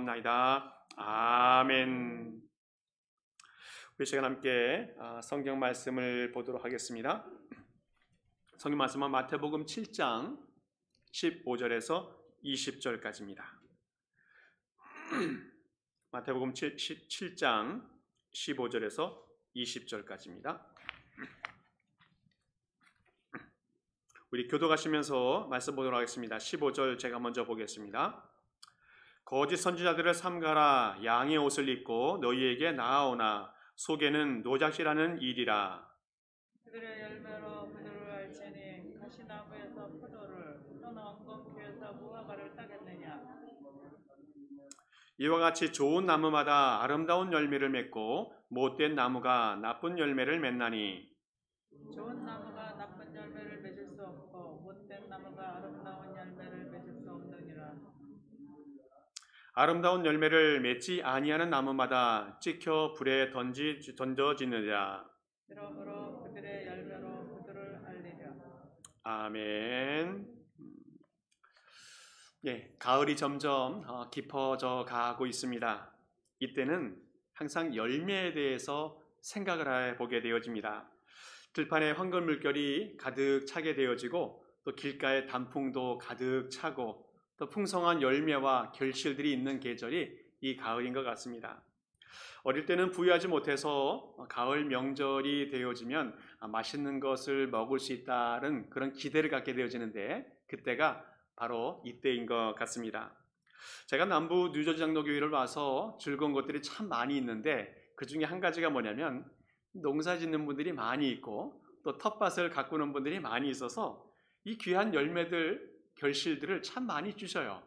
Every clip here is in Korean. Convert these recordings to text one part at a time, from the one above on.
기도하옵나이다. 아멘. 우리 시간 함께 성경 말씀을 보도록 하겠습니다. 성경 말씀은 마태복음 7장 15절에서 20절까지입니다. 마태복음 7장 15절에서 20절까지입니다. 우리 교도가시면서 말씀 보도록 하겠습니다. 15절 제가 먼저 보겠습니다. 거짓 선지자들을 삼가라. 양의 옷을 입고 너희에게 나아오나 속에는 노작시라는 일이라. 그들의 열매로 그들을 알지니 가시나무에서 포도를 또는 엉겅퀴에서 무화과를 따겠느냐. 이와 같이 좋은 나무마다 아름다운 열매를 맺고 못된 나무가 나쁜 열매를 맺나니. 좋은 나무가 나쁜 열매를 맺을 수 없고 못된 나무가 아름다운 열매를 맺을 수 없느니라. 아름다운 열매를 맺지 아니하는 나무마다 찍혀 불에 던져지느니라. 그러므로 그들의 열매로 그들을 알리라. 아멘. 가을이 점점 깊어져 가고 있습니다. 이때는 항상 열매에 대해서 생각을 해보게 되어집니다. 들판에 황금 물결이 가득 차게 되어지고 또 길가에 단풍도 가득 차고 또 풍성한 열매와 결실들이 있는 계절이 이 가을인 것 같습니다. 어릴 때는 부유하지 못해서 가을 명절이 되어지면 맛있는 것을 먹을 수 있다는 그런 기대를 갖게 되어지는데 그때가 바로 이때인 것 같습니다. 제가 남부 뉴저지 장로교회를 와서 즐거운 것들이 참 많이 있는데 그 중에 한 가지가 뭐냐면 농사 짓는 분들이 많이 있고 또 텃밭을 가꾸는 분들이 많이 있어서 이 귀한 열매들, 결실들을 참 많이 주셔요.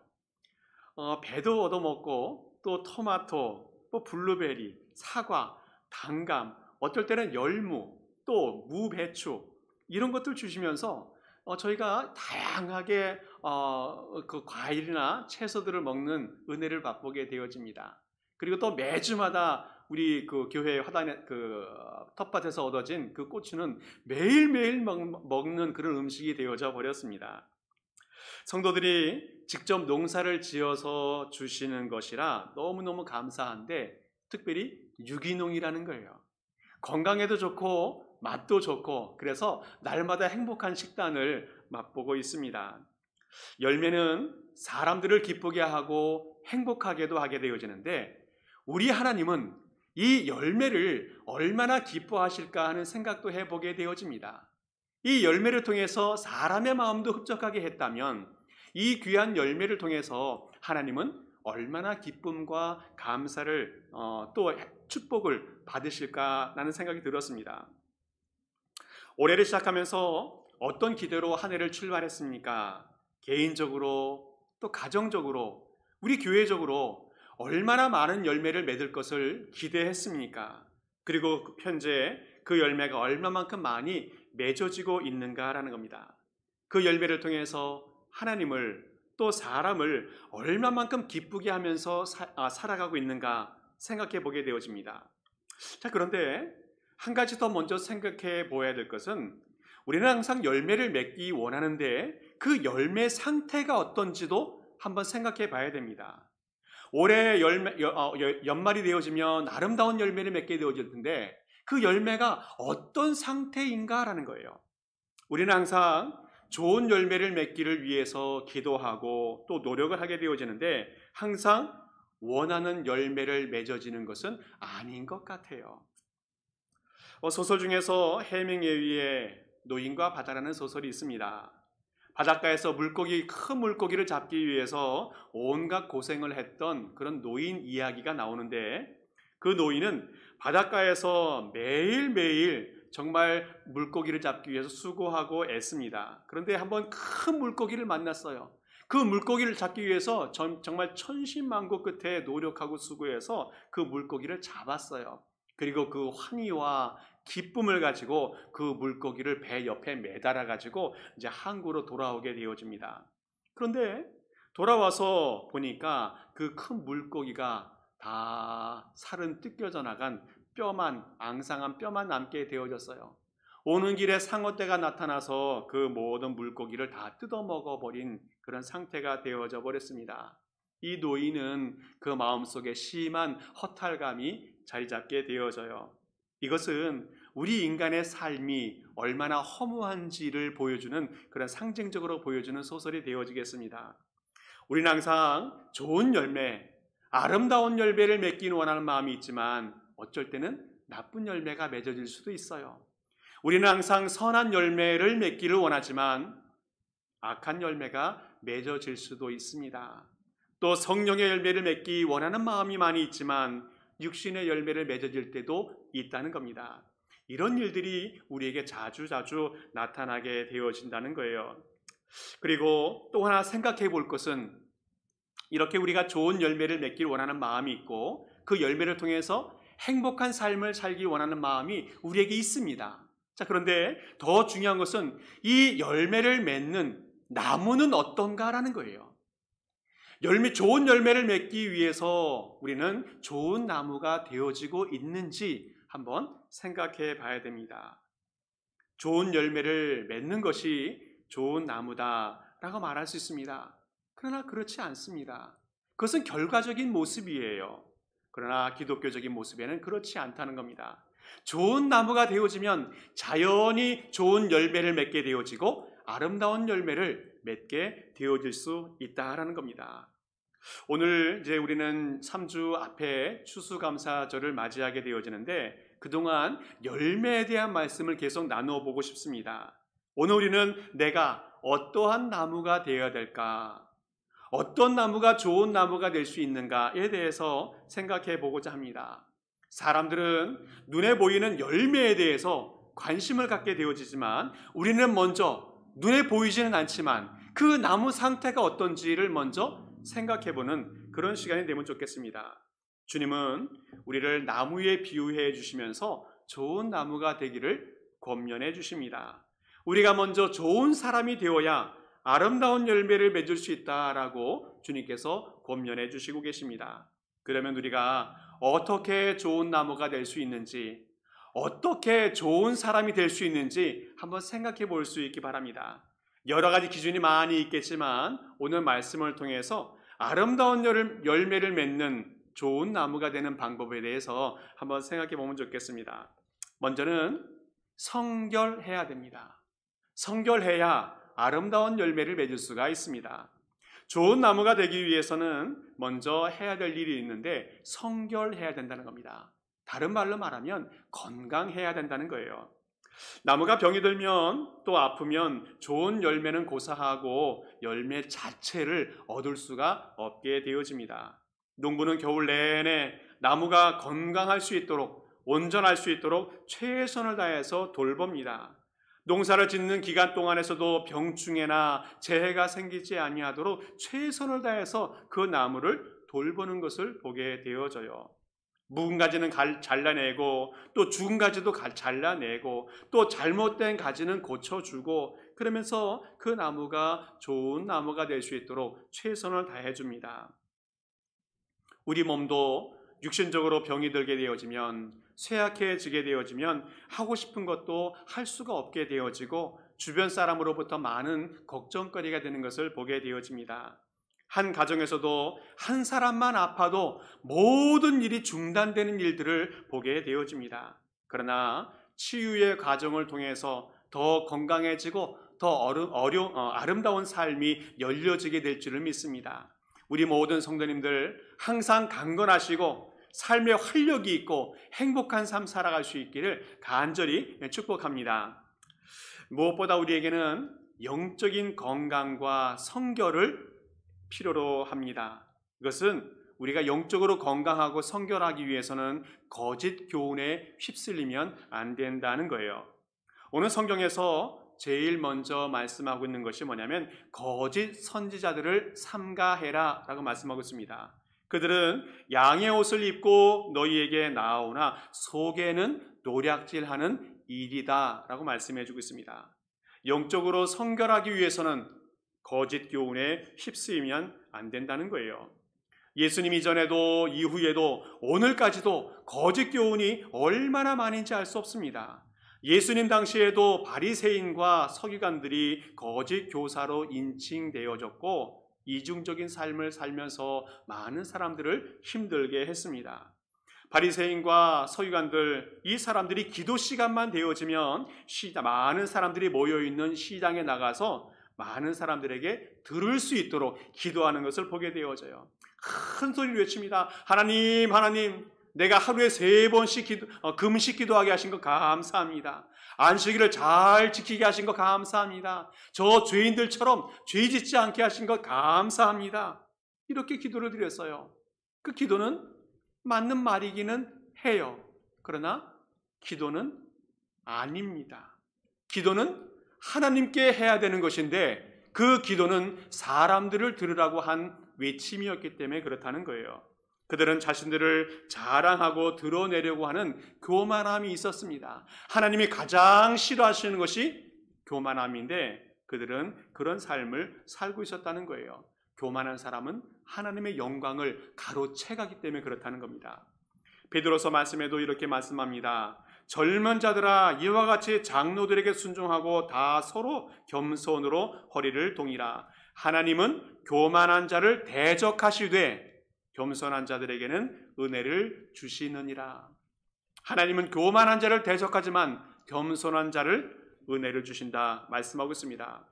배도 얻어먹고 또 토마토, 또 블루베리, 사과, 단감, 어떨 때는 열무, 또 무배추 이런 것들 주시면서 저희가 다양하게 그 과일이나 채소들을 먹는 은혜를 맛보게 되어집니다. 그리고 또 매주마다 우리 그 교회 화단에 그 텃밭에서 얻어진 그 고추는 매일매일 먹는 그런 음식이 되어져 버렸습니다. 성도들이 직접 농사를 지어서 주시는 것이라 너무너무 감사한데 특별히 유기농이라는 거예요. 건강에도 좋고 맛도 좋고 그래서 날마다 행복한 식단을 맛보고 있습니다. 열매는 사람들을 기쁘게 하고 행복하게도 하게 되어지는데 우리 하나님은 이 열매를 얼마나 기뻐하실까 하는 생각도 해보게 되어집니다. 이 열매를 통해서 사람의 마음도 흡족하게 했다면 이 귀한 열매를 통해서 하나님은 얼마나 기쁨과 감사를 또 축복을 받으실까라는 생각이 들었습니다. 올해를 시작하면서 어떤 기대로 한 해를 출발했습니까? 개인적으로 또 가정적으로 우리 교회적으로 얼마나 많은 열매를 맺을 것을 기대했습니까? 그리고 현재 그 열매가 얼마만큼 많이 맺어지고 있는가라는 겁니다. 그 열매를 통해서 하나님을 또 사람을 얼마만큼 기쁘게 하면서 살아가고 있는가 생각해 보게 되어집니다. 자, 그런데 한 가지 더 먼저 생각해 보아야 될 것은 우리는 항상 열매를 맺기 원하는데 그 열매 상태가 어떤지도 한번 생각해 봐야 됩니다. 올해 연말이 되어지면 아름다운 열매를 맺게 되어질 텐데 그 열매가 어떤 상태인가라는 거예요. 우리는 항상 좋은 열매를 맺기를 위해서 기도하고 또 노력을 하게 되어지는데 항상 원하는 열매를 맺어지는 것은 아닌 것 같아요. 소설 중에서 해밍웨이의 노인과 바다라는 소설이 있습니다. 바닷가에서 큰 물고기를 잡기 위해서 온갖 고생을 했던 그런 노인 이야기가 나오는데 그 노인은 바닷가에서 매일매일 정말 물고기를 잡기 위해서 수고하고 애씁니다. 그런데 한번 큰 물고기를 만났어요. 그 물고기를 잡기 위해서 정말 천辛만고 끝에 노력하고 수고해서 그 물고기를 잡았어요. 그리고 그 환희와 기쁨을 가지고 그 물고기를 배 옆에 매달아 가지고 이제 항구로 돌아오게 되어집니다. 그런데 돌아와서 보니까 그 큰 물고기가 다 살은 뜯겨져 나간 앙상한 뼈만 남게 되어졌어요. 오는 길에 상어떼가 나타나서 그 모든 물고기를 다 뜯어먹어버린 그런 상태가 되어져 버렸습니다. 이 노인은 그 마음속에 심한 허탈감이 자리 잡게 되어져요. 이것은 우리 인간의 삶이 얼마나 허무한지를 보여주는 그런 상징적으로 보여주는 소설이 되어지겠습니다. 우리는 항상 좋은 열매, 아름다운 열매를 맺기는 원하는 마음이 있지만 어쩔 때는 나쁜 열매가 맺어질 수도 있어요. 우리는 항상 선한 열매를 맺기를 원하지만 악한 열매가 맺어질 수도 있습니다. 또 성령의 열매를 맺기 원하는 마음이 많이 있지만 육신의 열매를 맺어질 때도 있다는 겁니다. 이런 일들이 우리에게 자주자주 나타나게 되어진다는 거예요. 그리고 또 하나 생각해 볼 것은 이렇게 우리가 좋은 열매를 맺길 원하는 마음이 있고 그 열매를 통해서 행복한 삶을 살기 원하는 마음이 우리에게 있습니다. 자, 그런데 더 중요한 것은 이 열매를 맺는 나무는 어떤가라는 거예요. 좋은 열매를 맺기 위해서 우리는 좋은 나무가 되어지고 있는지 한번 생각해 봐야 됩니다. 좋은 열매를 맺는 것이 좋은 나무다라고 말할 수 있습니다. 그러나 그렇지 않습니다. 그것은 결과적인 모습이에요. 그러나 기독교적인 모습에는 그렇지 않다는 겁니다. 좋은 나무가 되어지면 자연히 좋은 열매를 맺게 되어지고 아름다운 열매를 맺게 되어질 수 있다라는 겁니다. 오늘 이제 우리는 3주 앞에 추수감사절을 맞이하게 되어지는데 그동안 열매에 대한 말씀을 계속 나누어 보고 싶습니다. 오늘 우리는 내가 어떠한 나무가 되어야 될까? 어떤 나무가 좋은 나무가 될 수 있는가에 대해서 생각해 보고자 합니다. 사람들은 눈에 보이는 열매에 대해서 관심을 갖게 되어지지만 우리는 먼저 눈에 보이지는 않지만 그 나무 상태가 어떤지를 먼저 생각해보는 그런 시간이 되면 좋겠습니다. 주님은 우리를 나무에 비유해 주시면서 좋은 나무가 되기를 권면해 주십니다. 우리가 먼저 좋은 사람이 되어야 아름다운 열매를 맺을 수 있다라고 주님께서 권면해 주시고 계십니다. 그러면 우리가 어떻게 좋은 나무가 될 수 있는지, 어떻게 좋은 사람이 될 수 있는지 한번 생각해 볼 수 있기 바랍니다. 여러 가지 기준이 많이 있겠지만 오늘 말씀을 통해서 아름다운 열매를 맺는 좋은 나무가 되는 방법에 대해서 한번 생각해 보면 좋겠습니다. 먼저는 성결해야 됩니다. 성결해야 아름다운 열매를 맺을 수가 있습니다. 좋은 나무가 되기 위해서는 먼저 해야 될 일이 있는데 성결해야 된다는 겁니다. 다른 말로 말하면 건강해야 된다는 거예요. 나무가 병이 들면 또 아프면 좋은 열매는 고사하고 열매 자체를 얻을 수가 없게 되어집니다. 농부는 겨울 내내 나무가 건강할 수 있도록 온전할 수 있도록 최선을 다해서 돌봅니다. 농사를 짓는 기간 동안에서도 병충해나 재해가 생기지 아니하도록 최선을 다해서 그 나무를 돌보는 것을 보게 되어져요. 묵은 가지는 잘라내고 또 죽은 가지도 잘라내고 또 잘못된 가지는 고쳐주고 그러면서 그 나무가 좋은 나무가 될 수 있도록 최선을 다해줍니다. 우리 몸도 육신적으로 병이 들게 되어지면 쇠약해지게 되어지면 하고 싶은 것도 할 수가 없게 되어지고 주변 사람으로부터 많은 걱정거리가 되는 것을 보게 되어집니다. 한 가정에서도 한 사람만 아파도 모든 일이 중단되는 일들을 보게 되어집니다. 그러나 치유의 과정을 통해서 더 건강해지고 더 아름다운 삶이 열려지게 될 줄을 믿습니다. 우리 모든 성도님들 항상 강건하시고 삶에 활력이 있고 행복한 삶 살아갈 수 있기를 간절히 축복합니다. 무엇보다 우리에게는 영적인 건강과 성결을 필요로 합니다. 이것은 우리가 영적으로 건강하고 성결하기 위해서는 거짓 교훈에 휩쓸리면 안 된다는 거예요. 오늘 성경에서 제일 먼저 말씀하고 있는 것이 뭐냐면 거짓 선지자들을 삼가해라 라고 말씀하고 있습니다. 그들은 양의 옷을 입고 너희에게 나아오나 속에는 노략질하는 일이다 라고 말씀해 주고 있습니다. 영적으로 성결하기 위해서는 거짓 교훈에 휩쓰이면 안 된다는 거예요. 예수님 이전에도 이후에도 오늘까지도 거짓 교훈이 얼마나 많은지 알 수 없습니다. 예수님 당시에도 바리새인과 서기관들이 거짓 교사로 인칭되어졌고 이중적인 삶을 살면서 많은 사람들을 힘들게 했습니다. 바리새인과 서기관들, 이 사람들이 기도 시간만 되어지면 많은 사람들이 모여있는 시장에 나가서 많은 사람들에게 들을 수 있도록 기도하는 것을 보게 되어져요. 큰 소리로 외칩니다. 하나님, 하나님, 내가 하루에 3번씩 금식 기도하게 하신 거 감사합니다. 안식일을 잘 지키게 하신 거 감사합니다. 저 죄인들처럼 죄 짓지 않게 하신 거 감사합니다. 이렇게 기도를 드렸어요. 그 기도는 맞는 말이기는 해요. 그러나 기도는 아닙니다. 기도는 하나님께 해야 되는 것인데 그 기도는 사람들을 들으라고 한 외침이었기 때문에 그렇다는 거예요. 그들은 자신들을 자랑하고 드러내려고 하는 교만함이 있었습니다. 하나님이 가장 싫어하시는 것이 교만함인데 그들은 그런 삶을 살고 있었다는 거예요. 교만한 사람은 하나님의 영광을 가로채가기 때문에 그렇다는 겁니다. 베드로서 말씀에도 이렇게 말씀합니다. 젊은 자들아 이와 같이 장로들에게 순종하고 다 서로 겸손으로 허리를 동이라. 하나님은 교만한 자를 대적하시되 겸손한 자들에게는 은혜를 주시느니라. 하나님은 교만한 자를 대적하지만 겸손한 자를 은혜를 주신다 말씀하고 있습니다.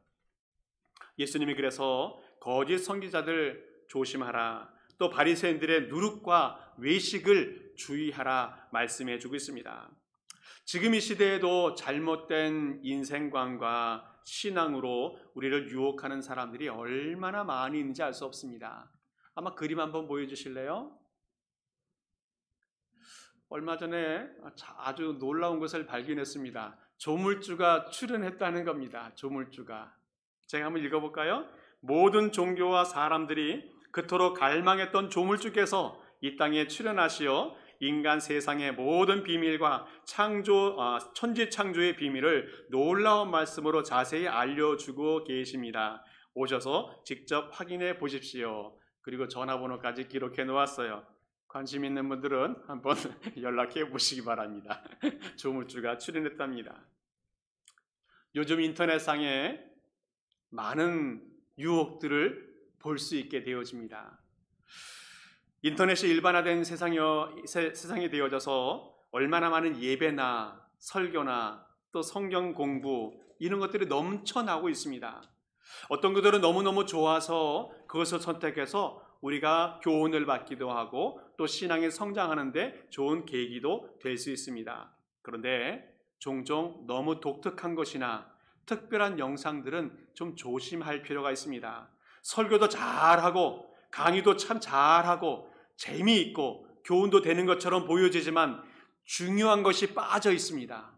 예수님이 그래서 거짓 선지자들 조심하라, 또 바리새인들의 누룩과 외식을 주의하라 말씀해 주고 있습니다. 지금 이 시대에도 잘못된 인생관과 신앙으로 우리를 유혹하는 사람들이 얼마나 많이 있는지 알 수 없습니다. 아마 그림 한번 보여주실래요? 얼마 전에 아주 놀라운 것을 발견했습니다. 조물주가 출연했다는 겁니다. 조물주가. 제가 한번 읽어볼까요? 모든 종교와 사람들이 그토록 갈망했던 조물주께서 이 땅에 출연하시어 인간 세상의 모든 비밀과 천지 창조의 비밀을 놀라운 말씀으로 자세히 알려주고 계십니다. 오셔서 직접 확인해 보십시오. 그리고 전화번호까지 기록해 놓았어요. 관심 있는 분들은 한번 연락해 보시기 바랍니다. 조물주가 출연했답니다. 요즘 인터넷상에 많은 유혹들을 볼 수 있게 되어집니다. 인터넷이 일반화된 세상이 되어져서 얼마나 많은 예배나 설교나 또 성경 공부 이런 것들이 넘쳐나고 있습니다. 어떤 그들은 너무너무 좋아서 그것을 선택해서 우리가 교훈을 받기도 하고 또 신앙이 성장하는데 좋은 계기도 될 수 있습니다. 그런데 종종 너무 독특한 것이나 특별한 영상들은 좀 조심할 필요가 있습니다. 설교도 잘하고 강의도 참 잘하고 재미있고 교훈도 되는 것처럼 보여지지만 중요한 것이 빠져 있습니다.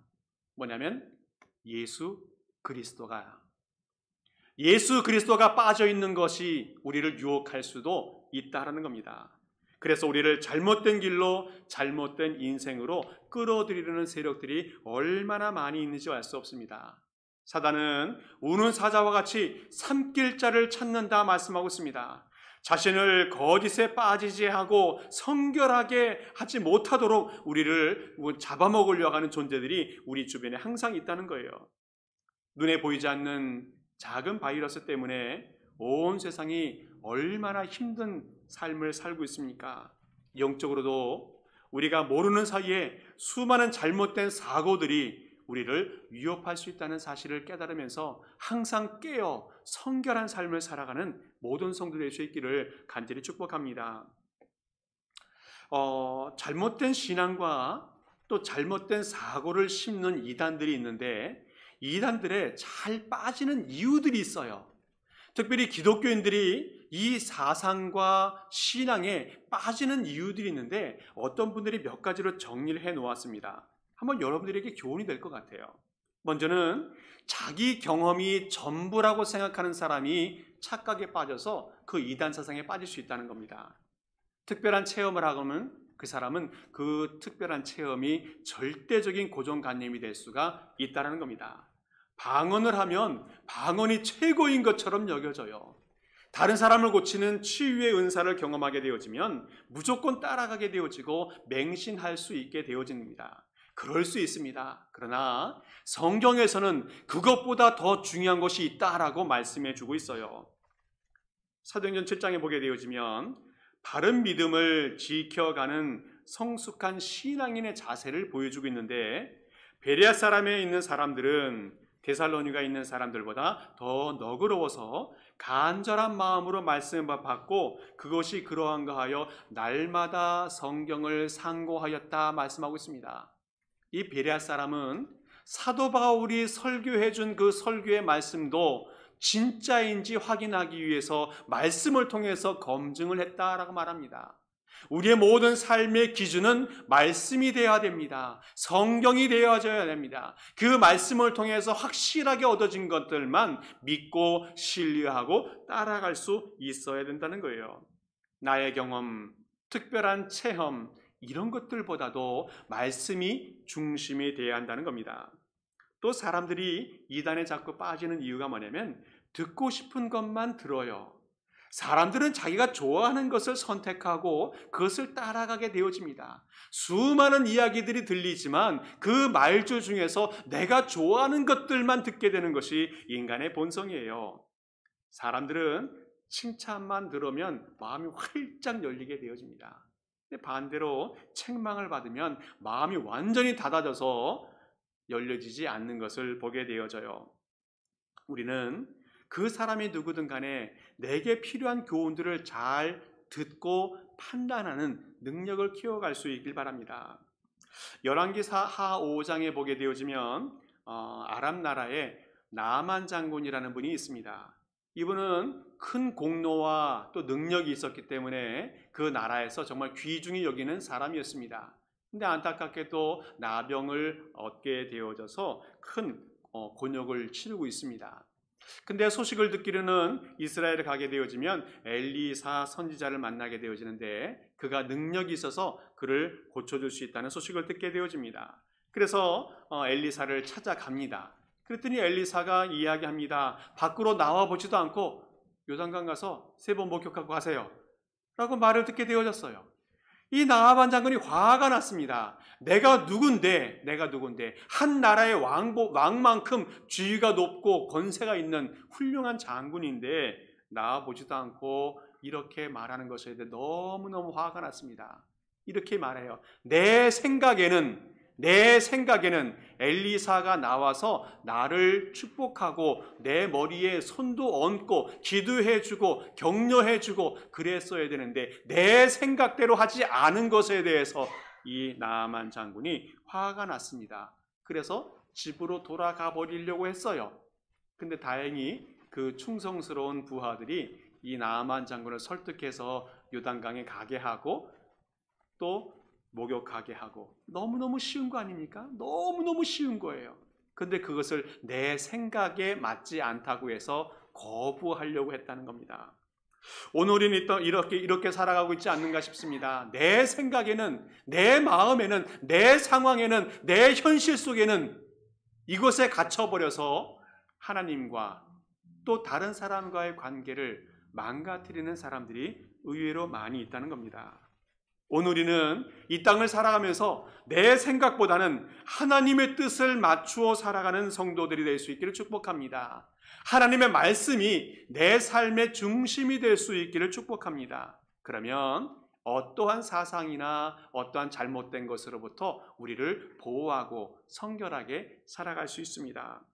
뭐냐면 예수 그리스도가 빠져 있는 것이 우리를 유혹할 수도 있다는 겁니다. 그래서 우리를 잘못된 길로 잘못된 인생으로 끌어들이려는 세력들이 얼마나 많이 있는지 알 수 없습니다. 사단은 우는 사자와 같이 삼킬자를 찾는다 말씀하고 있습니다. 자신을 거짓에 빠지지 하고 성결하게 하지 못하도록 우리를 잡아먹으려고 하는 존재들이 우리 주변에 항상 있다는 거예요. 눈에 보이지 않는 작은 바이러스 때문에 온 세상이 얼마나 힘든 삶을 살고 있습니까? 영적으로도 우리가 모르는 사이에 수많은 잘못된 사고들이 우리를 위협할 수 있다는 사실을 깨달으면서 항상 깨어 성결한 삶을 살아가는 모든 성도들 될 수 있기를 간절히 축복합니다. 잘못된 신앙과 또 잘못된 사고를 심는 이단들이 있는데 이단들에 잘 빠지는 이유들이 있어요. 특별히 기독교인들이 이 사상과 신앙에 빠지는 이유들이 있는데 어떤 분들이 몇 가지로 정리를 해 놓았습니다. 한번 여러분들에게 교훈이 될 것 같아요. 먼저는 자기 경험이 전부라고 생각하는 사람이 착각에 빠져서 그 이단 사상에 빠질 수 있다는 겁니다. 특별한 체험을 하고는 그 사람은 그 특별한 체험이 절대적인 고정관념이 될 수가 있다는 겁니다. 방언을 하면 방언이 최고인 것처럼 여겨져요. 다른 사람을 고치는 치유의 은사를 경험하게 되어지면 무조건 따라가게 되어지고 맹신할 수 있게 되어집니다. 그럴 수 있습니다. 그러나 성경에서는 그것보다 더 중요한 것이 있다라고 말씀해 주고 있어요. 사도행전 7장에 보게 되어지면 바른 믿음을 지켜가는 성숙한 신앙인의 자세를 보여주고 있는데, 베레아 사람에 있는 사람들은 데살로니가에 있는 사람들보다 더 너그러워서 간절한 마음으로 말씀을 받고 그것이 그러한가 하여 날마다 성경을 상고하였다 말씀하고 있습니다. 이 베레아 사람은 사도 바울이 설교해 준 그 설교의 말씀도 진짜인지 확인하기 위해서 말씀을 통해서 검증을 했다라고 말합니다. 우리의 모든 삶의 기준은 말씀이 되어야 됩니다. 성경이 되어져야 됩니다. 그 말씀을 통해서 확실하게 얻어진 것들만 믿고 신뢰하고 따라갈 수 있어야 된다는 거예요. 나의 경험, 특별한 체험, 이런 것들보다도 말씀이 중심이 되어야 한다는 겁니다. 또 사람들이 이단에 자꾸 빠지는 이유가 뭐냐면 듣고 싶은 것만 들어요. 사람들은 자기가 좋아하는 것을 선택하고 그것을 따라가게 되어집니다. 수많은 이야기들이 들리지만 그 말들 중에서 내가 좋아하는 것들만 듣게 되는 것이 인간의 본성이에요. 사람들은 칭찬만 들으면 마음이 활짝 열리게 되어집니다. 근데 반대로 책망을 받으면 마음이 완전히 닫아져서 열려지지 않는 것을 보게 되어져요. 우리는 그 사람이 누구든 간에 내게 필요한 교훈들을 잘 듣고 판단하는 능력을 키워갈 수 있길 바랍니다. 열왕기하 5장에 보게 되어지면 아람 나라에 나만 장군이라는 분이 있습니다. 이분은 큰 공로와 또 능력이 있었기 때문에 그 나라에서 정말 귀중히 여기는 사람이었습니다. 근데 안타깝게도 나병을 얻게 되어져서 큰 곤욕을 치르고 있습니다. 근데 소식을 듣기로는 이스라엘에 가게 되어지면 엘리사 선지자를 만나게 되어지는데 그가 능력이 있어서 그를 고쳐줄 수 있다는 소식을 듣게 되어집니다. 그래서 엘리사를 찾아갑니다. 그랬더니 엘리사가 이야기합니다. 밖으로 나와보지도 않고 요단강 가서 3번 목욕하고 가세요 라고 말을 듣게 되어졌어요. 이 나하반 장군이 화가 났습니다. 내가 누군데 한 나라의 왕만큼 지위가 높고 권세가 있는 훌륭한 장군인데 나와보지도 않고 이렇게 말하는 것에 대해 너무너무 화가 났습니다. 이렇게 말해요. 내 생각에는 엘리사가 나와서 나를 축복하고 내 머리에 손도 얹고 기도해주고 격려해주고 그랬어야 되는데 내 생각대로 하지 않은 것에 대해서 이 나아만 장군이 화가 났습니다. 그래서 집으로 돌아가 버리려고 했어요. 근데 다행히 그 충성스러운 부하들이 이 나아만 장군을 설득해서 요단강에 가게 하고 또 목욕하게 하고, 너무너무 쉬운 거 아닙니까? 너무너무 쉬운 거예요. 근데 그것을 내 생각에 맞지 않다고 해서 거부하려고 했다는 겁니다. 오늘 우리는 이렇게 살아가고 있지 않는가 싶습니다. 내 생각에는, 내 마음에는, 내 상황에는, 내 현실 속에는 이곳에 갇혀버려서 하나님과 또 다른 사람과의 관계를 망가뜨리는 사람들이 의외로 많이 있다는 겁니다. 오늘 우리는 이 땅을 살아가면서 내 생각보다는 하나님의 뜻을 맞추어 살아가는 성도들이 될 수 있기를 축복합니다. 하나님의 말씀이 내 삶의 중심이 될 수 있기를 축복합니다. 그러면 어떠한 사상이나 어떠한 잘못된 것으로부터 우리를 보호하고 성결하게 살아갈 수 있습니다.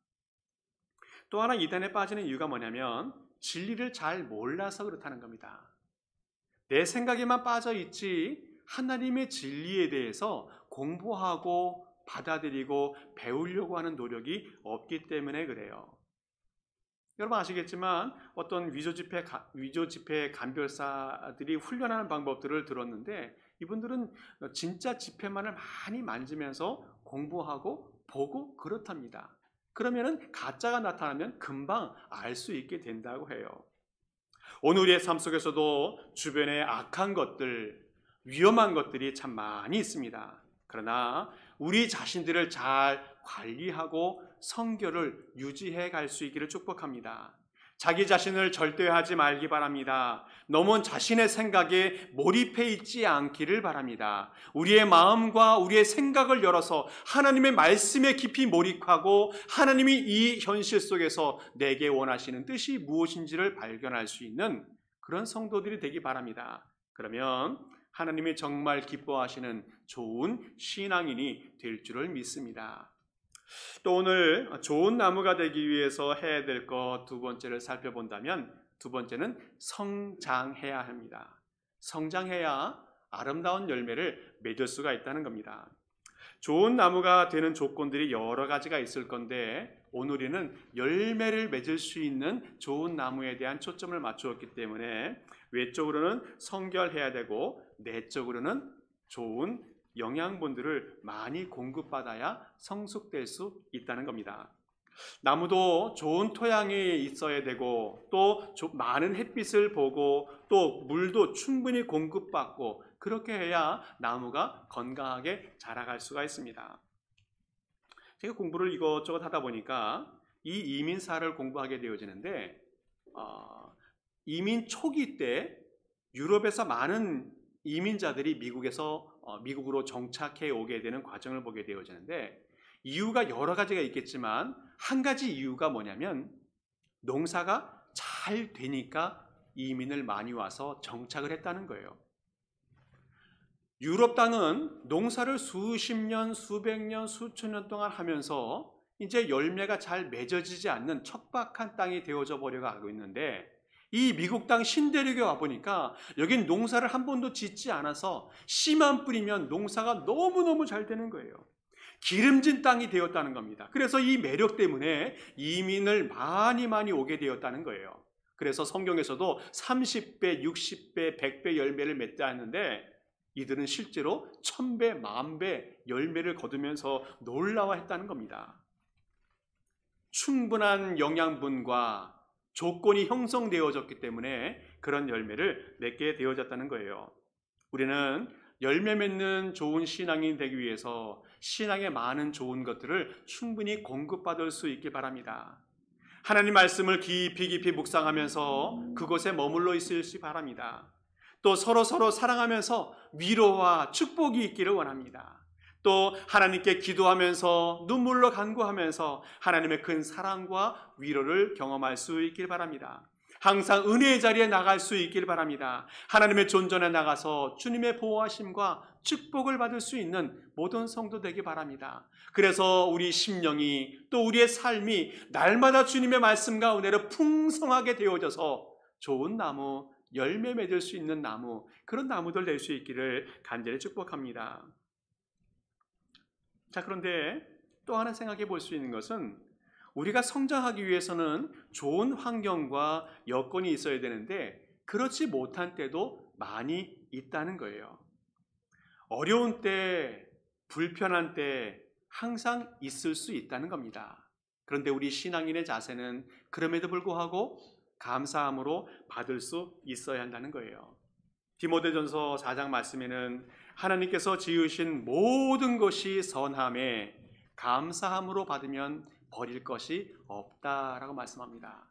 또 하나 이단에 빠지는 이유가 뭐냐면 진리를 잘 몰라서 그렇다는 겁니다. 내 생각에만 빠져 있지 하나님의 진리에 대해서 공부하고 받아들이고 배우려고 하는 노력이 없기 때문에 그래요. 여러분 아시겠지만 어떤 위조 집회 간별사들이 훈련하는 방법들을 들었는데 이분들은 진짜 집회만을 많이 만지면서 공부하고 보고 그렇답니다. 그러면은 가짜가 나타나면 금방 알 수 있게 된다고 해요. 오늘 우리의 삶 속에서도 주변에 악한 것들, 위험한 것들이 참 많이 있습니다. 그러나 우리 자신들을 잘 관리하고 성결을 유지해 갈 수 있기를 축복합니다. 자기 자신을 절대하지 말기 바랍니다. 너무 자신의 생각에 몰입해 있지 않기를 바랍니다. 우리의 마음과 우리의 생각을 열어서 하나님의 말씀에 깊이 몰입하고 하나님이 이 현실 속에서 내게 원하시는 뜻이 무엇인지를 발견할 수 있는 그런 성도들이 되기 바랍니다. 그러면 하나님이 정말 기뻐하시는 좋은 신앙인이 될 줄을 믿습니다. 또 오늘 좋은 나무가 되기 위해서 해야 될 것 두 번째를 살펴본다면, 두 번째는 성장해야 합니다. 성장해야 아름다운 열매를 맺을 수가 있다는 겁니다. 좋은 나무가 되는 조건들이 여러 가지가 있을 건데, 오늘은 열매를 맺을 수 있는 좋은 나무에 대한 초점을 맞추었기 때문에 외적으로는 성결해야 되고 내적으로는 좋은 영양분들을 많이 공급받아야 성숙될 수 있다는 겁니다. 나무도 좋은 토양이 있어야 되고 또 많은 햇빛을 보고 또 물도 충분히 공급받고, 그렇게 해야 나무가 건강하게 자라갈 수가 있습니다. 제가 공부를 이것저것 하다 보니까 이 이민사를 공부하게 되어지는데, 이민 초기 때 유럽에서 많은 이민자들이 미국으로 정착해 오게 되는 과정을 보게 되어지는데, 이유가 여러 가지가 있겠지만 한 가지 이유가 뭐냐면, 농사가 잘 되니까 이민을 많이 와서 정착을 했다는 거예요. 유럽 땅은 농사를 수십 년, 수백 년, 수천 년 동안 하면서 이제 열매가 잘 맺어지지 않는 척박한 땅이 되어져 버려가고 있는데, 이 미국 땅 신대륙에 와보니까 여긴 농사를 한 번도 짓지 않아서 씨만 뿌리면 농사가 너무너무 잘 되는 거예요. 기름진 땅이 되었다는 겁니다. 그래서 이 매력 때문에 이민을 많이 오게 되었다는 거예요. 그래서 성경에서도 30배, 60배, 100배 열매를 맺다 했는데, 이들은 실제로 1000배, 10,000배 열매를 거두면서 놀라워했다는 겁니다. 충분한 영양분과 조건이 형성되어졌기 때문에 그런 열매를 맺게 되어졌다는 거예요. 우리는 열매 맺는 좋은 신앙이 되기 위해서 신앙의 많은 좋은 것들을 충분히 공급받을 수 있기 바랍니다. 하나님 말씀을 깊이 묵상하면서 그곳에 머물러 있으시기 바랍니다. 또 서로 사랑하면서 위로와 축복이 있기를 원합니다. 또 하나님께 기도하면서 눈물로 간구하면서 하나님의 큰 사랑과 위로를 경험할 수 있길 바랍니다. 항상 은혜의 자리에 나갈 수 있길 바랍니다. 하나님의 존전에 나가서 주님의 보호하심과 축복을 받을 수 있는 모든 성도 되기 바랍니다. 그래서 우리 심령이 또 우리의 삶이 날마다 주님의 말씀과 은혜로 풍성하게 되어져서 좋은 나무, 열매 맺을 수 있는 나무, 그런 나무들 될 수 있기를 간절히 축복합니다. 자, 그런데 또 하나 생각해 볼 수 있는 것은, 우리가 성장하기 위해서는 좋은 환경과 여건이 있어야 되는데 그렇지 못한 때도 많이 있다는 거예요. 어려운 때, 불편한 때 항상 있을 수 있다는 겁니다. 그런데 우리 신앙인의 자세는 그럼에도 불구하고 감사함으로 받을 수 있어야 한다는 거예요. 디모데전서 4장 말씀에는 하나님께서 지으신 모든 것이 선함에 감사함으로 받으면 버릴 것이 없다라고 말씀합니다.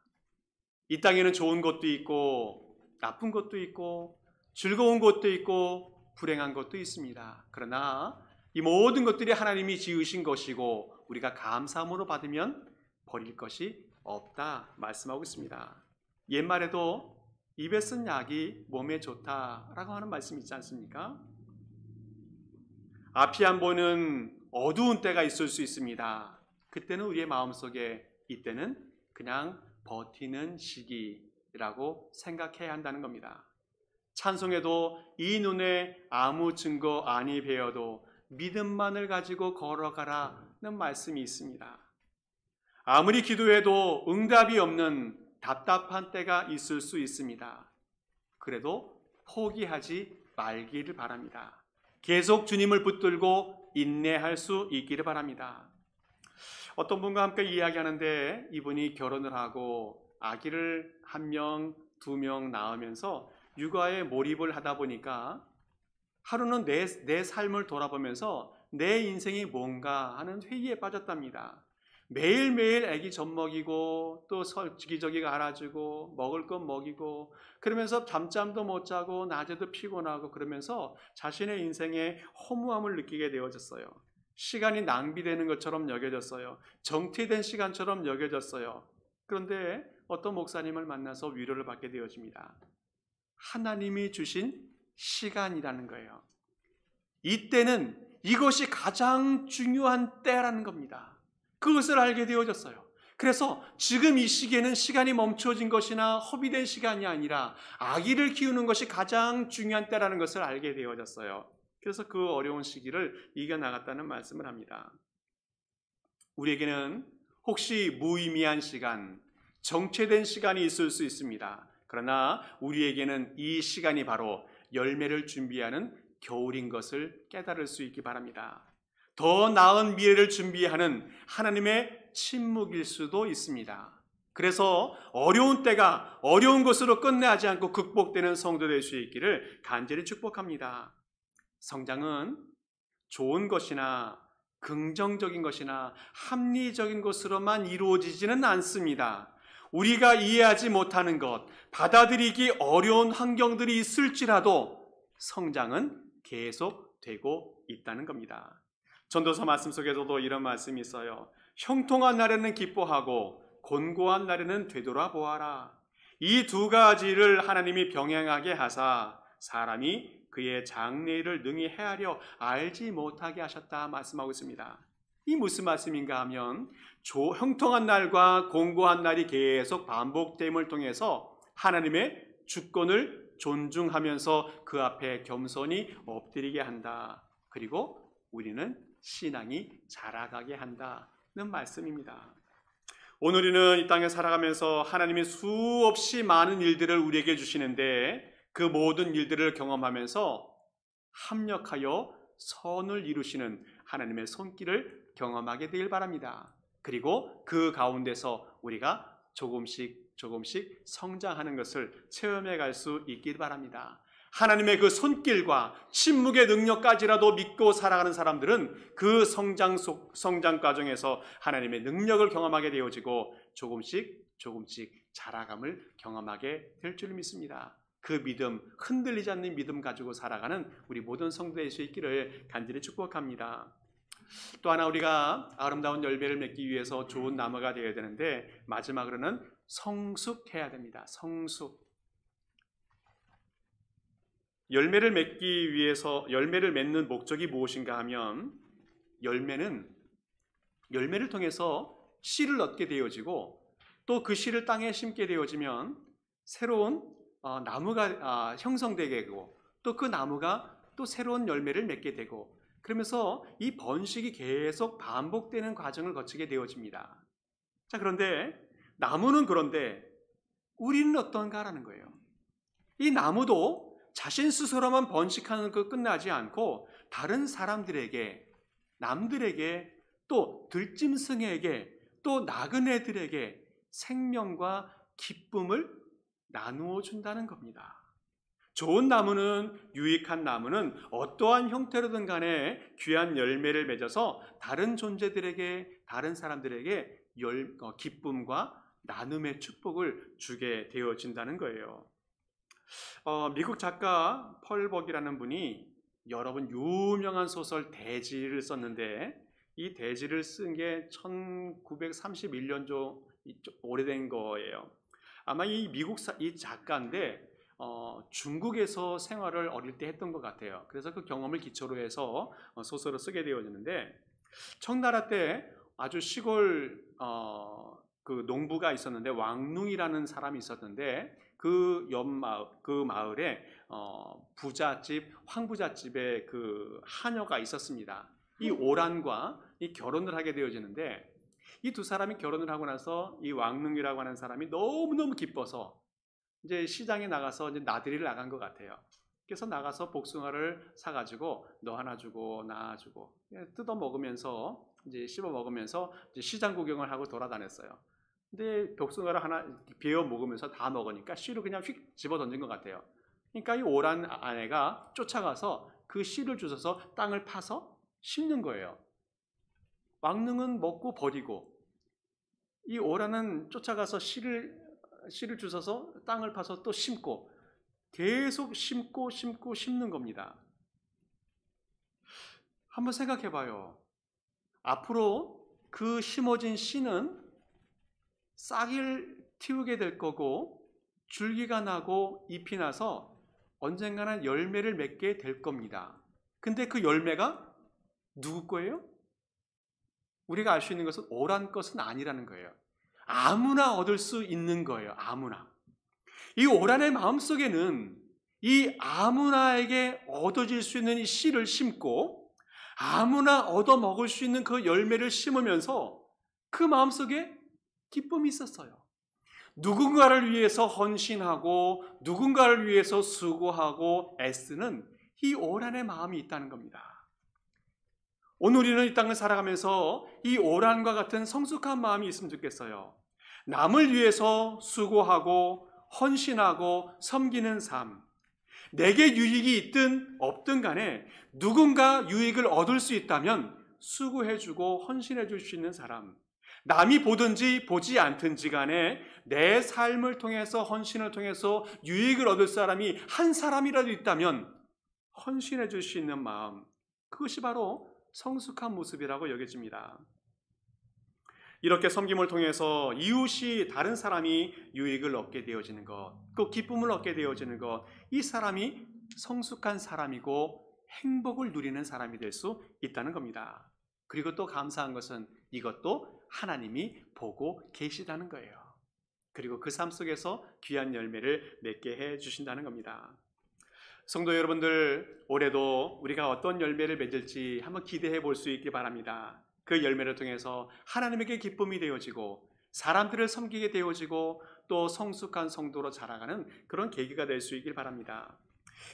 이 땅에는 좋은 것도 있고 나쁜 것도 있고 즐거운 것도 있고 불행한 것도 있습니다. 그러나 이 모든 것들이 하나님이 지으신 것이고 우리가 감사함으로 받으면 버릴 것이 없다 말씀하고 있습니다. 옛말에도 입에 쓴 약이 몸에 좋다라고 하는 말씀이 있지 않습니까? 앞이 안 보이는 어두운 때가 있을 수 있습니다. 그때는 우리의 마음속에 이때는 그냥 버티는 시기라고 생각해야 한다는 겁니다. 찬송에도 이 눈에 아무 증거 아니 배어도 믿음만을 가지고 걸어가라는 말씀이 있습니다. 아무리 기도해도 응답이 없는 답답한 때가 있을 수 있습니다. 그래도 포기하지 말기를 바랍니다. 계속 주님을 붙들고 인내할 수 있기를 바랍니다. 어떤 분과 함께 이야기하는데 이분이 결혼을 하고 아기를 1명, 2명 낳으면서 육아에 몰입을 하다 보니까 하루는 내 삶을 돌아보면서 내 인생이 뭔가 하는 회의에 빠졌답니다. 매일매일 아기 젖 먹이고 또 기저귀가 갈아주고 먹을 것 먹이고 그러면서 잠잠도 못 자고 낮에도 피곤하고 그러면서 자신의 인생에 허무함을 느끼게 되어졌어요. 시간이 낭비되는 것처럼 여겨졌어요. 정체된 시간처럼 여겨졌어요. 그런데 어떤 목사님을 만나서 위로를 받게 되어집니다. 하나님이 주신 시간이라는 거예요. 이때는 이것이 가장 중요한 때라는 겁니다. 그것을 알게 되어졌어요. 그래서 지금 이 시기에는 시간이 멈춰진 것이나 허비된 시간이 아니라 아기를 키우는 것이 가장 중요한 때라는 것을 알게 되어졌어요. 그래서 그 어려운 시기를 이겨나갔다는 말씀을 합니다. 우리에게는 혹시 무의미한 시간, 정체된 시간이 있을 수 있습니다. 그러나 우리에게는 이 시간이 바로 열매를 준비하는 겨울인 것을 깨달을 수 있기 바랍니다. 더 나은 미래를 준비하는 하나님의 침묵일 수도 있습니다. 그래서 어려운 때가 어려운 것으로 끝나지 않고 극복되는 성도 될 수 있기를 간절히 축복합니다. 성장은 좋은 것이나 긍정적인 것이나 합리적인 것으로만 이루어지지는 않습니다. 우리가 이해하지 못하는 것, 받아들이기 어려운 환경들이 있을지라도 성장은 계속되고 있다는 겁니다. 전도서 말씀 속에서도 이런 말씀이 있어요. 형통한 날에는 기뻐하고 곤고한 날에는 되돌아보아라. 이 두 가지를 하나님이 병행하게 하사 사람이 그의 장래일을 능히 헤아려 알지 못하게 하셨다 말씀하고 있습니다. 이 무슨 말씀인가 하면 형통한 날과 곤고한 날이 계속 반복됨을 통해서 하나님의 주권을 존중하면서 그 앞에 겸손히 엎드리게 한다. 그리고 우리는 신앙이 자라가게 한다는 말씀입니다. 오늘 우리는 이 땅에 살아가면서 하나님이 수없이 많은 일들을 우리에게 주시는데 그 모든 일들을 경험하면서 합력하여 선을 이루시는 하나님의 손길을 경험하게 되길 바랍니다. 그리고 그 가운데서 우리가 조금씩 성장하는 것을 체험해 갈 수 있길 바랍니다. 하나님의 그 손길과 침묵의 능력까지라도 믿고 살아가는 사람들은 그 성장 과정에서 하나님의 능력을 경험하게 되어지고 조금씩 자라감을 경험하게 될 줄 믿습니다. 그 믿음, 흔들리지 않는 믿음 가지고 살아가는 우리 모든 성도 될 수 있기를 간절히 축복합니다. 또 하나 우리가 아름다운 열매를 맺기 위해서 좋은 나무가 되어야 되는데 마지막으로는 성숙해야 됩니다. 성숙. 열매를 맺기 위해서 열매를 맺는 목적이 무엇인가 하면 열매를 통해서 씨를 얻게 되어지고 또 그 씨를 땅에 심게 되어지면 새로운 나무가 형성되게 되고 또 그 나무가 또 새로운 열매를 맺게 되고 그러면서 이 번식이 계속 반복되는 과정을 거치게 되어집니다. 자, 그런데 나무는 그런데 우리는 어떤가라는 거예요. 이 나무도 자신 스스로만 번식하는 것 끝나지 않고 다른 사람들에게, 남들에게, 또 들짐승에게, 또 나그네들에게 생명과 기쁨을 나누어 준다는 겁니다. 좋은 나무는, 유익한 나무는 어떠한 형태로든 간에 귀한 열매를 맺어서 다른 존재들에게, 다른 사람들에게 기쁨과 나눔의 축복을 주게 되어진다는 거예요. 미국 작가 펄 버기라는 분이 여러분 유명한 소설 대지를 썼는데 이 대지를 쓴 게 1931년 좀 오래된 거예요. 아마 이 이 작가인데 중국에서 생활을 어릴 때 했던 것 같아요. 그래서 그 경험을 기초로 해서 소설을 쓰게 되어졌는데 청나라 때 아주 시골 그 농부가 있었는데 왕룽이라는 사람이 있었는데 그 마을에 부잣집, 황부잣집에 그 하녀가 있었습니다. 이 오란과 이 결혼을 하게 되어지는데 이 두 사람이 결혼을 하고 나서 이 왕룽이라고 하는 사람이 너무너무 기뻐서 이제 시장에 나가서 이제 나들이를 나간 것 같아요. 그래서 나가서 복숭아를 사가지고 너 하나 주고 나 하나 주고 뜯어 먹으면서 이제 씹어 먹으면서 이제 시장 구경을 하고 돌아다녔어요. 근데 복숭아를 하나 베어 먹으면서 다 먹으니까 씨를 그냥 휙 집어 던진 것 같아요. 그러니까 이 오란 아내가 쫓아가서 그 씨를 주워서 땅을 파서 심는 거예요. 왕릉은 먹고 버리고 이 오란은 쫓아가서 씨를 주워서 땅을 파서 또 심고 계속 심고 심는 겁니다. 한번 생각해 봐요. 앞으로 그 심어진 씨는 싹을 틔우게 될 거고 줄기가 나고 잎이 나서 언젠가는 열매를 맺게 될 겁니다. 근데 그 열매가 누구 거예요? 우리가 알 수 있는 것은 옳은 것은 아니라는 거예요. 아무나 얻을 수 있는 거예요. 아무나. 이 오란의 마음속에는 이 아무나에게 얻어질 수 있는 이 씨를 심고 아무나 얻어 먹을 수 있는 그 열매를 심으면서 그 마음속에 기쁨이 있었어요. 누군가를 위해서 헌신하고 누군가를 위해서 수고하고 애쓰는 이 오란의 마음이 있다는 겁니다. 오늘 우리는 이 땅을 살아가면서 이 오란과 같은 성숙한 마음이 있으면 좋겠어요. 남을 위해서 수고하고 헌신하고 섬기는 삶. 내게 유익이 있든 없든 간에 누군가 유익을 얻을 수 있다면 수고해주고 헌신해줄 수 있는 사람. 남이 보든지 보지 않든지 간에 내 삶을 통해서 헌신을 통해서 유익을 얻을 사람이 한 사람이라도 있다면 헌신해줄 수 있는 마음. 그것이 바로 성숙한 모습이라고 여겨집니다. 이렇게 섬김을 통해서 이웃이 다른 사람이 유익을 얻게 되어지는 것, 그 기쁨을 얻게 되어지는 것, 이 사람이 성숙한 사람이고 행복을 누리는 사람이 될 수 있다는 겁니다. 그리고 또 감사한 것은 이것도 하나님이 보고 계시다는 거예요. 그리고 그 삶 속에서 귀한 열매를 맺게 해 주신다는 겁니다. 성도 여러분들, 올해도 우리가 어떤 열매를 맺을지 한번 기대해 볼 수 있기 바랍니다. 그 열매를 통해서 하나님에게 기쁨이 되어지고 사람들을 섬기게 되어지고 또 성숙한 성도로 자라가는 그런 계기가 될 수 있길 바랍니다.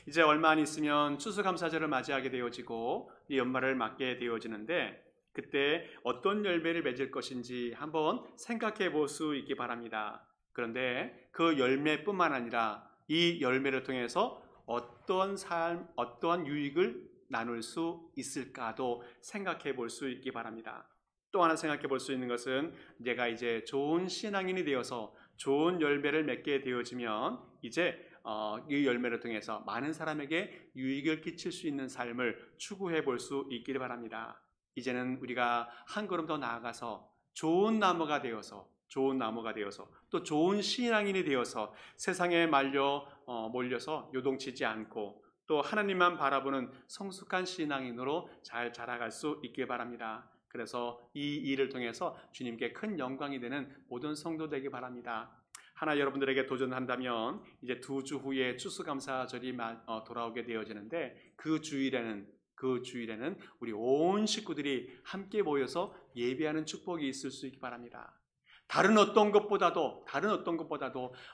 이제 얼마 안 있으면 추수감사절을 맞이하게 되어지고 이 연말을 맞게 되어지는데 그때 어떤 열매를 맺을 것인지 한번 생각해 볼 수 있기 바랍니다. 그런데 그 열매뿐만 아니라 이 열매를 통해서 어떠한 삶, 어떠한 유익을 나눌 수 있을까도 생각해 볼 수 있기 바랍니다. 또 하나 생각해 볼 수 있는 것은 내가 이제 좋은 신앙인이 되어서 좋은 열매를 맺게 되어지면 이제 이 열매를 통해서 많은 사람에게 유익을 끼칠 수 있는 삶을 추구해 볼 수 있기를 바랍니다. 이제는 우리가 한 걸음 더 나아가서 좋은 나무가 되어서 또 좋은 신앙인이 되어서 세상에 몰려서 요동치지 않고 또 하나님만 바라보는 성숙한 신앙인으로 잘 자라갈 수 있길 바랍니다. 그래서 이 일을 통해서 주님께 큰 영광이 되는 모든 성도 되기 바랍니다. 하나 여러분들에게 도전한다면 이제 2주 후에 추수감사절이 돌아오게 되어지는데 그 주일에는 우리 온 식구들이 함께 모여서 예배하는 축복이 있을 수 있기 바랍니다. 다른 어떤 것보다도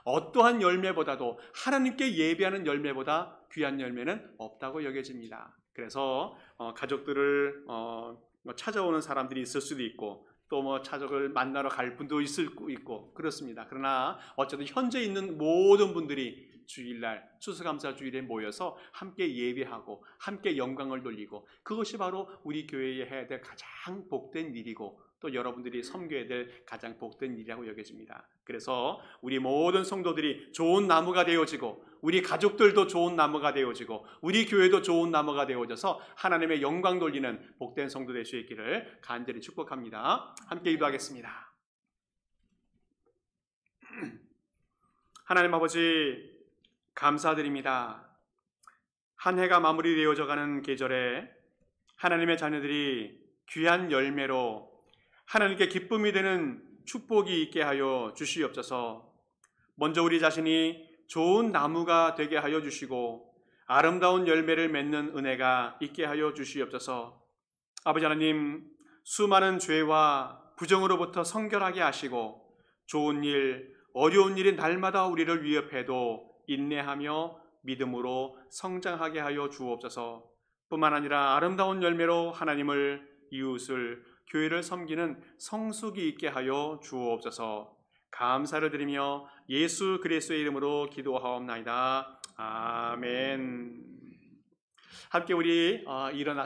어떠한 열매보다도 하나님께 예배하는 열매보다 귀한 열매는 없다고 여겨집니다. 그래서 가족들을 찾아오는 사람들이 있을 수도 있고 또 가족을 만나러 갈 분도 있을 수 있고 그렇습니다. 그러나 어쨌든 현재 있는 모든 분들이 주일날 추수감사 주일에 모여서 함께 예배하고 함께 영광을 돌리고 그것이 바로 우리 교회에 해야 될 가장 복된 일이고 또 여러분들이 섬겨야 될 가장 복된 일이라고 여겨집니다. 그래서 우리 모든 성도들이 좋은 나무가 되어지고 우리 가족들도 좋은 나무가 되어지고 우리 교회도 좋은 나무가 되어져서 하나님의 영광 돌리는 복된 성도 될 수 있기를 간절히 축복합니다. 함께 기도하겠습니다. 하나님 아버지 감사드립니다. 한 해가 마무리되어져 가는 계절에 하나님의 자녀들이 귀한 열매로 하나님께 기쁨이 되는 축복이 있게 하여 주시옵소서. 먼저 우리 자신이 좋은 나무가 되게 하여 주시고 아름다운 열매를 맺는 은혜가 있게 하여 주시옵소서. 아버지 하나님, 수많은 죄와 부정으로부터 성결하게 하시고 좋은 일, 어려운 일이 날마다 우리를 위협해도 인내하며 믿음으로 성장하게 하여 주옵소서. 뿐만 아니라 아름다운 열매로 하나님을, 이웃을, 교회를 섬기는 성숙이 있게 하여 주옵소서. 감사를 드리며 예수 그리스도의 이름으로 기도하옵나이다. 아멘. 함께 우리 일어나